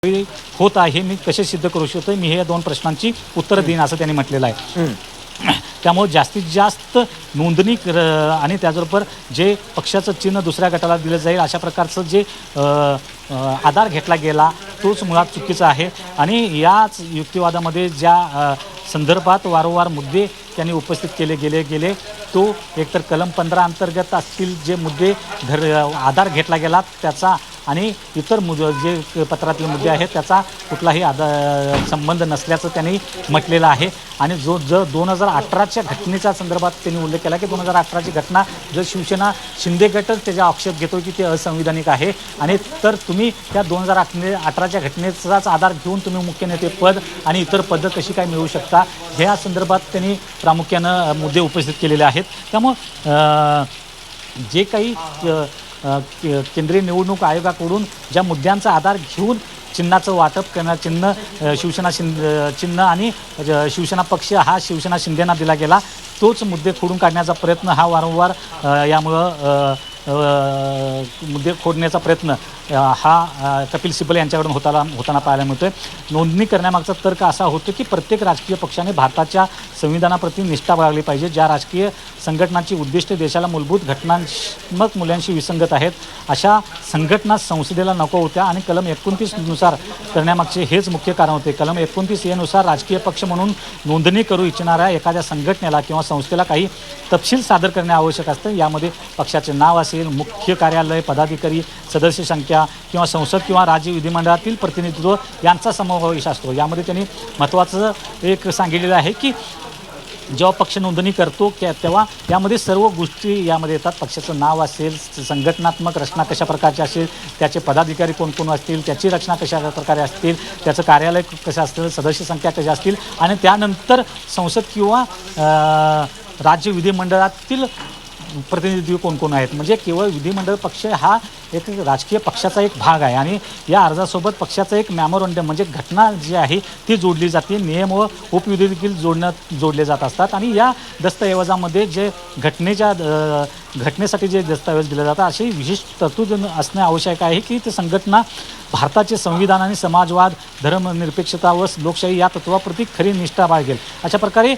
होत आहे मी कसे सिद्ध करू शकतो मी हे दोन प्रश्नांची उत्तरं देईन असं त्यांनी म्हटलेलं आहे। त्यामुळे जास्तीत जास्त नोंदणी आणि त्याचबरोबर जे पक्षाचं चिन्ह दुसऱ्या गटाला दिलं जाईल अशा प्रकारचं जे आधार घेतला गेला तोच मुळात चुकीचा आहे। आणि याच युक्तिवादामध्ये ज्या संदर्भात वारंवार मुद्दे त्यांनी उपस्थित केले गेले तो एकतर कलम 15 अंतर्गत असतील जे मुद्दे आधार घेतला गेला त्याचा आणि इतर जे पत्रातील मुद्दे आहेत त्याचा कुठलाही संबंध नसल्याचं त्यांनी म्हटलेलं आहे। आणि जो 2018च्या घटनेच्या संदर्भात त्यांनी उल्लेख केला की 2018ची घटना जर शिवसेना शिंदे गटच त्याचा आक्षेप घेतो की ते असंविधानिक आहे आणि तर तुम्ही त्या 2018च्या घटनेचाच आधार घेऊन तुम्ही मुख्य नेते पद आणि इतर पदं कशी काय मिळवू शकता ह्या संदर्भात त्यांनी प्रामुख्यानं मुद्दे उपस्थित केलेले आहेत। त्यामुळं जे काही केंद्रीय निवडणूक आयोगाकडून ज्या मुद्द्यांचा आधार घेऊन चिन्हाचं वाटप करणार चिन्ह शिवसेना चिन्ह आणि शिवसेना पक्ष हा शिवसेना शिंदेना दिला गेला तोच मुद्दे खोडून काढण्याचा प्रयत्न हा वारंवार यामुळं मुद्दे खोडण्याचा प्रयत्न हा कपिल सिब्बल यांच्याकडून होताना पाहायला मिळतोय। नोंदणी करण्यामागचा तर्क असा होतो की प्रत्येक राजकीय पक्षाने भारताच्या संविधानाप्रती निष्ठा बाळगली पाहिजे। ज्या राजकीय संघटनांची उद्दिष्टे देशाला मूलभूत घटनात्मक मूल्यांशी विसंगत आहेत अशा संघटना संसदेला नको होत्या आणि कलम 29 नुसार करण्यामागचे हेच मुख्य कारण होते। कलम 29 नुसार राजकीय पक्ष म्हणून नोंदणी करू इच्छिणाऱ्या एखाद्या संघटनेला किंवा संस्थेला काही तपशील सादर करणे आवश्यक असतं। यामध्ये पक्षाचे नाव असेल, मुख्य कार्यालय, पदाधिकारी, सदस्य संख्या किंवा संसद किंवा राज्य विधिमंडळातील प्रतिनिधित्व यांचा समावेश असतो। यामध्ये त्यांनी महत्त्वाचं एक सांगितलेलं आहे की जेव्हा पक्ष नोंदणी करतो तेव्हा यामध्ये सर्व गोष्टी यामध्ये येतात। पक्षाचं नाव असेल, संघटनात्मक रचना कशा प्रकारची असेल, त्याचे पदाधिकारी कोण कोण असतील, त्याची रचना कशा प्रकारे असतील, त्याचं कार्यालय कसं असतील, सदस्य संख्या कशा असतील आणि त्यानंतर संसद किंवा राज्य विधिमंडळातील प्रतिनिधी कोण कोण आहेत। म्हणजे केवळ विधिमंडळ पक्ष हा एक राजकीय पक्षाचा एक भाग आहे आणि या अर्जासोबत पक्षाचा एक मेमोरंडम म्हणजे घटना जी आहे ती जोडली जाते। नियम व उपविधी देखील जोडले जात असतात आणि या दस्तऐवजामध्ये जे घटनेसाठी जे दस्तऐवज दिले जातात अशी विशिष्ट तरतूद असणे आवश्यक आहे की ते संघटना भारताचे संविधान आणि समाजवाद, धर्मनिरपेक्षता व लोकशाही या तत्वाप्रती खरी निष्ठा बाळगेल अशा प्रकारे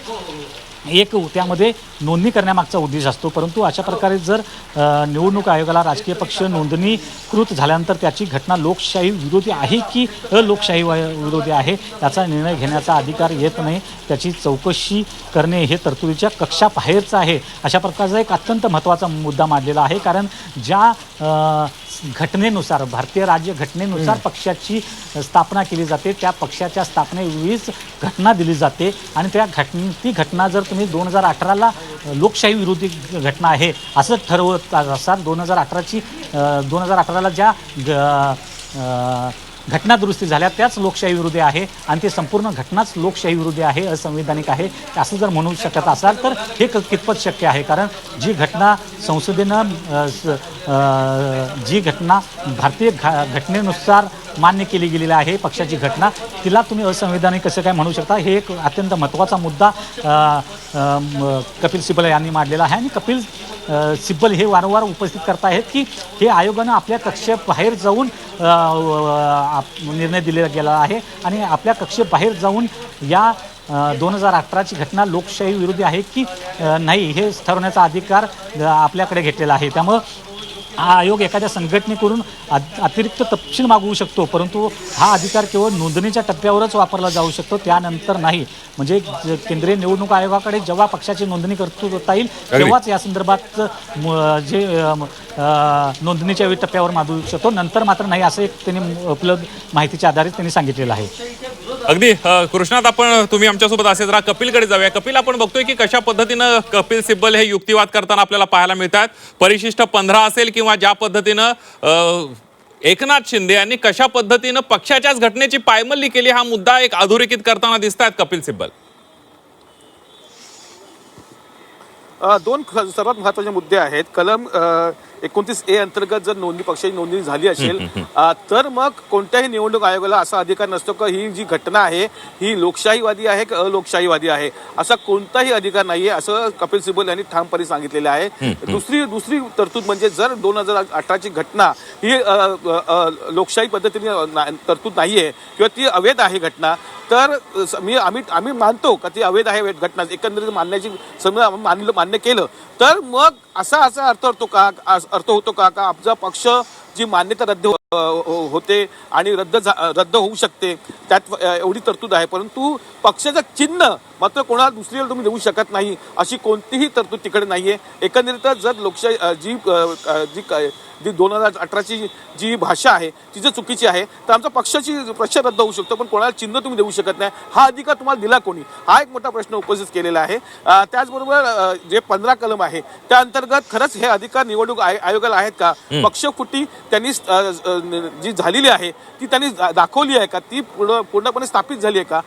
एक त्यामध्ये नोंदणी करण्यामागचा उद्देश असतो। परंतु अशा प्रकारे जर निवडणूक आयोगाला राजकीय पक्ष नोंदणीकृत झाल्यानंतर त्याची घटना लोकशाही विरोधी आहे की अलोकशाही विरोधी आहे याचा निर्णय घेण्याचा अधिकार येत नाही। त्याची चौकशी करणे हे तरतुदीच्या कक्षाबाहेरचं आहे अशा प्रकारचा एक अत्यंत महत्त्वाचा मुद्दा मांडलेला आहे। कारण ज्या घटनेनुसार भारतीय राज्य घटनेनुसार पक्षाची स्थापना केली जाते त्या पक्षाच्या स्थापनेवेळीच घटना दिली जाते आणि ती घटना जर तुम्ही 2018ला लोकशाही विरोधी घटना आहे असं ठरवत असाल 2018ला ज्या घटना दुरुस्ती झाल्या त्याच लोकशाही विरोधी आहे आणि ते संपूर्ण घटनाच लोकशाही विरोधी आहे, असंविधानिक आहे असं जर म्हणू शकत असाल तर हे कितपत शक्य आहे। कारण जी घटना संसदेनं जी घटना भारतीय घटनेनुसार मान्य केली गेलेली आहे पक्षाची घटना तिला तुम्ही असंविधानिक कसं काय म्हणू शकता हे एक अत्यंत महत्त्वाचा मुद्दा कपिल सिब्बल यांनी मांडलेला आहे। आणि कपिल सिब्बल हे वारंवार उपस्थित करत आहेत की हे आयोगानं आपल्या कक्षेबाहेर जाऊन निर्णय दिला गेला आहे आणि आपल्या कक्षेबाहेर जाऊन या 2018ची घटना लोकशाही विरोधी आहे की नाही हे ठरवण्याचा अधिकार आपल्याकडे घेतलेला आहे। त्यामुळं हा आयोग एखाद्या संघटनेकडून अतिरिक्त तपशील मागवू शकतो परंतु हा अधिकार केवळ नोंदणीच्या टप्प्यावरच वापरला जाऊ शकतो त्यानंतर नाही। म्हणजे केंद्रीय निवडणूक आयोगाकडे जेव्हा पक्षाची नोंदणी करता येईल तेव्हाच या संदर्भात जे नोंदणीच्या टप्प्यावर मागवू शकतो नंतर मात्र नाही असं एक त्यांनी उपलब्ध माहितीच्या आधारे त्यांनी सांगितलेलं आहे। अगदी कृष्णात आपण तुम्ही आमच्यासोबत असेच राहा। कपिलकडे जाऊया। कपिल, आपण बघतोय की कशा पद्धतीनं कपिल सिब्बल हे युक्तिवाद करताना आपल्याला पाहायला मिळतात। परिशिष्ट 15 असेल किंवा ज्या पद्धतीनं एकनाथ शिंदे यांनी कशा पद्धतीनं पक्षाच्याच घटनेची पायमल्ली केली हा मुद्दा एक अधोरेखित करताना दिसतात कपिल सिब्बल। दोन सर्वात महत्त्वाचे मुद्दे आहेत. कलम 29A अंतर्गत जर पक्षाची नोंदणी झाली असेल तर मग कोणत्याही निवडणूक आयोगाला असा अधिकार नसतो की ही जी घटना आहे ही लोकशाहीवादी आहे की अलोकशाहीवादी आहे, असा कोणताही अधिकार नाहीये, असं कपिल सिब्बल यांनी ठामपणे सांगितलेलं आहे. दुसरी तरतूद म्हणजे जर 2018ची घटना ही लोकशाही पद्धतीने तरतूद नाहीये किंवा ती अवैध आहे घटना, तर आम्ही मानतो का ती अवैध आहे घटना, एकंदरीत मान्य केलं तर मग असा अर्थ होतो का आमचा पक्ष जी मान्यता रद्द होते आणि रद्द होऊ शकते, त्यात एवढी तरतूद आहे. परंतु पक्षाचं चिन्ह मात्र कोणाला दुसरीला तुम्ही देऊ शकत नाही, अशी कोणतीही तरतूद तिकडे नाहीये. एकंदरीतच जर लोकशाही जी 2018ची जी भाषा आहे ती जर चुकीची आहे तर आमचा पक्ष रद्द होऊ शकतो, पण कोणाला चिन्ह तुम्ही देऊ शकत नाही. हा अधिकार तुम्हाला दिला कोणी, हा एक मोठा प्रश्न उपस्थित केलेला आहे. त्याचबरोबर जे 15 कलम आहे त्या अंतर्गत खरंच हे अधिकार निवडणूक आयोगाला आहेत का? पक्षफुटी त्यांनी जी झालेली आहे ती त्यांनी दाखवली आहे का? ती पूर्णपणे स्थापित झाली आहे का?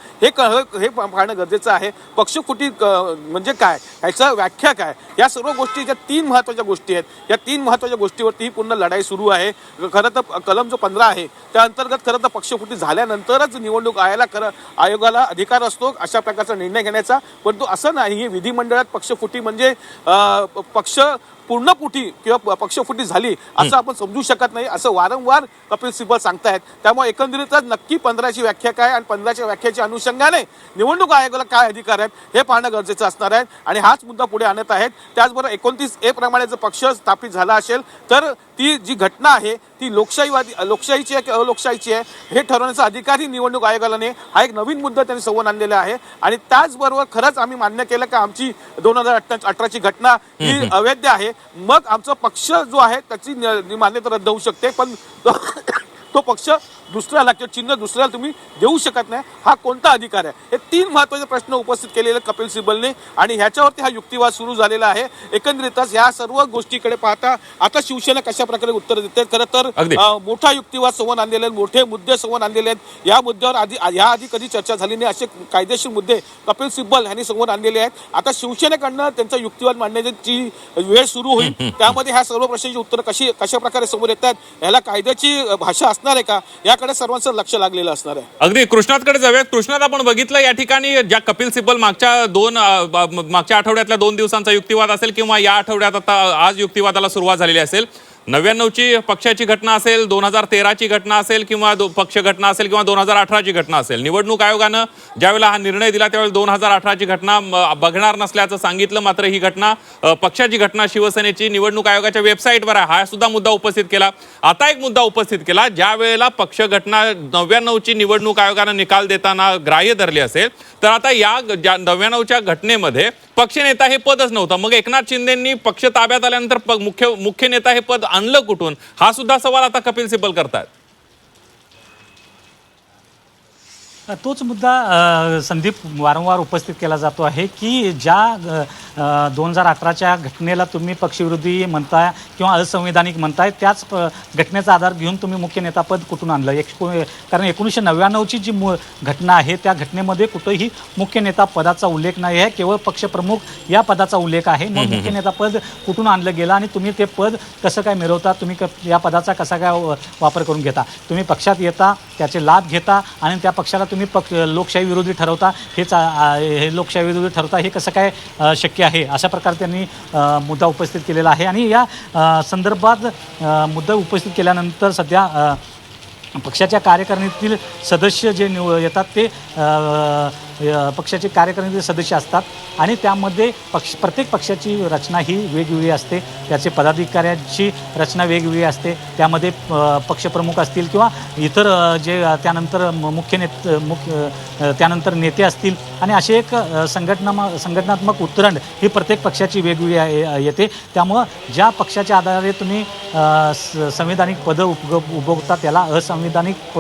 हे पाहणं गरजेचं आहे. पक्षफुटी म्हणजे काय, ह्याचा व्याख्या काय, या सर्व गोष्टी ज्या 3 महत्त्वाच्या गोष्टी आहेत, या 3 महत्त्वाच्या गोष्टीवरती ही पूर्ण लढाई सुरू आहे. खरं तर कलम जो 15 आहे त्या अंतर्गत खरं तर पक्षफुटी झाल्यानंतरच निवडणूक आयोगाला अधिकार असतो अशा प्रकारचा निर्णय घेण्याचा, परंतु असं नाही. विधिमंडळात पक्षफुटी म्हणजे पक्ष पूर्णफुटी किंवा पक्षफुटी झाली असं आपण समजू शकत नाही, असं वारंवार कपिल सिब्बल सांगतायत. त्यामुळे एकंदरीतच नक्की 15ची व्याख्या काय आणि 15च्या व्याख्याच्या अनुषंगाने निवडणूक आयोगाला काय अधिकार आहेत हे पाहणं गरजेचं असणार आहे आणि हाच मुद्दा पुढे आणत आहेत. त्याचबरोबर 29A प्रमाणे जर पक्ष स्थापित झाला असेल तर ती जी घटना आहे ती लोकशाहीची आहे की अलोकशाहीची आहे हे ठरवण्याचा अधिकारही निवडणूक आयोगाला नाही. हा एक नवीन मुद्दा त्यांनी समोर आणलेला आहे आणि त्याचबरोबर खरंच आम्ही मान्य केलं का आमची 2018ची घटना ही अवैध आहे, मग आमचा पक्ष जो आहे त्याची मान्यता रद्द होऊ शकते, पण तो पक्ष दुसऱ्याला किंवा चिन्ह दुसऱ्याला तुम्ही देऊ शकत नाही, हा कोणता अधिकार आहे? हे 3 महत्त्वाचे प्रश्न उपस्थित केलेले कपिल सिब्बलने आणि ह्याच्यावरती हा युक्तिवाद सुरू झालेला आहे. एकंदरीतच या सर्व गोष्टीकडे पाहता आता शिवसेना कशा प्रकारे उत्तर देते, खरं तर मोठा युक्तिवाद समोर आणलेले, मोठे मुद्दे समोर आणलेले आहेत. या मुद्द्यावर याआधी कधी चर्चा झाली नाही असे कायदेशीर मुद्दे कपिल सिब्बल यांनी समोर आणलेले आहेत. आता शिवसेनेकडनं त्यांचा युक्तिवाद मांडण्याची वेळ सुरू होईल, त्यामध्ये ह्या सर्व प्रश्नांची उत्तर कशा प्रकारे समोर येतात, याला कायद्याची भाषा असणार आहे का, याकडे सर्वांचं लक्ष लागलेलं असणार आहे. अगदी कृष्णातकडे जाऊयात. कृष्णात आपण बघितलं या ठिकाणी ज्या कपिल सिब्बल मागच्या आठवड्यातल्या 2 दिवसांचा युक्तिवाद असेल किंवा या आठवड्यात आता आज युक्तिवादाला सुरुवात झालेली असेल, 99ची पक्षाची घटना असेल, 2013ची घटना असेल किंवा पक्ष घटना असेल किंवा 2018ची घटना असेल, निवडणूक आयोगानं ज्यावेळेला हा निर्णय दिला त्यावेळेला 2018ची घटना बघणार नसल्याचं सांगितलं, मात्र ही घटना पक्षाची घटना शिवसेनेची निवडणूक आयोगाच्या वेबसाईटवर आहे, हा सुद्धा मुद्दा उपस्थित केला. आता एक मुद्दा उपस्थित केला, ज्या वेळेला पक्ष घटना 99ची निवडणूक आयोगानं निकाल देताना ग्राह्य धरले असेल तर आता या 99च्या घटनेमध्ये पक्षनेता हे पदच नव्हतं, मग एकनाथ शिंदेंनी पक्ष ताब्यात आल्यानंतर मुख्य नेता हे पद आणलं कुठून, हा सुद्धा सवाल आता कपिल सिब्बल करतात. तोच मुद्दा संदीप वारंवार उपस्थित केला जातो आहे की ज्या 2018च्या घटनेला तुम्ही पक्षविरोधी म्हणताय किंवा असंवैधानिक म्हणताय, त्याच घटनेचा आधार घेऊन तुम्ही मुख्य नेतापद कुठून आणलं. कारण 1999ची जी घटना आहे त्या घटनेमध्ये कुठंही मुख्य नेता पदाचा उल्लेख नाही आहे, केवळ पक्षप्रमुख या पदाचा उल्लेख आहे. मग मुख्य नेतापद कुठून आणलं गेलं आणि तुम्ही ते पद कसं काय मिळवता, तुम्ही या पदाचा कसा काय वापर करून घेता, तुम्ही पक्षात येता, त्याचे लाभ घेता आणि त्या पक्षाला तुम्ही लोकशाही विरोधी ठरवता, हे लोकशाही विरोधी ठरवता, हे कसं काय शक्य आहे, अशा प्रकारे त्यांनी मुद्दा उपस्थित केलेला आहे. आणि या संदर्भात मुद्दा उपस्थित केल्यानंतर सध्या पक्षाच्या कार्यकारिणीतील सदस्य जे येतात ते पक्षाचे कार्यकारिणीचे सदस्य असतात आणि त्यामध्ये प्रत्येक पक्षाची रचना ही वेगवेगळी असते, त्याचे पदाधिकाऱ्यांची रचना वेगवेगळी असते, त्यामध्ये पक्षप्रमुख असतील किंवा इतर जे त्यानंतर त्यानंतर नेते असतील आणि असे एक संघटनात्मक उतरंड ही प्रत्येक पक्षाची वेगवेगळी येते. त्यामुळं ज्या पक्षाच्या आधारे तुम्ही संवैधानिक पदं उभवता त्याला असंवैधानिक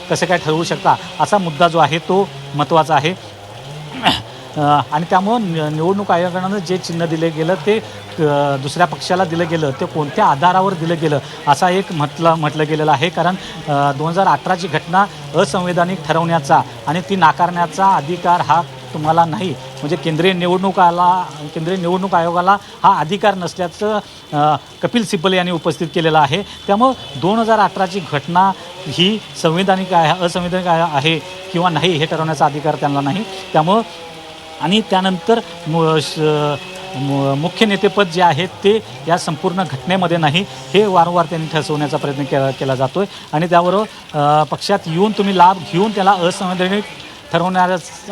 कसं काय ठरवू शकता, असा मुद्दा जो आहे तो महत्त्वाचा आहे. आणि त्यामुळं निवडणूक आयोगानं जे चिन्ह दिले गेलं ते दुसऱ्या पक्षाला दिलं गेलं ते कोणत्या आधारावर दिलं गेलं असा एक म्हटलं गेलेलं आहे. कारण 2018ची घटना असंवैधानिक ठरवण्याचा आणि ती नाकारण्याचा अधिकार हा तुम्हाला नाही, म्हणजे केंद्रीय निवडणूक आयोगाला हा अधिकार नसल्याचं कपिल सिब्बल यांनी उपस्थित केलेलं आहे. त्यामुळं 2018ची घटना ही संवैधानिक आहे, असंवैधानिक आहे किंवा नाही हे ठरवण्याचा अधिकार त्यांना नाही. त्यामुळं आणि त्यानंतर मुख्य नेतेपद जे आहे ते या संपूर्ण घटनेमध्ये नाही, हे वारंवार त्यांनी ठसवण्याचा प्रयत्न केला जातो आहे. आणि त्याबरोबर पक्षात येऊन तुम्ही लाभ घेऊन त्याला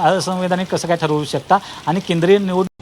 असंवैधानिक कसं काय ठरवू शकता. आणि केंद्रीय निवडणूक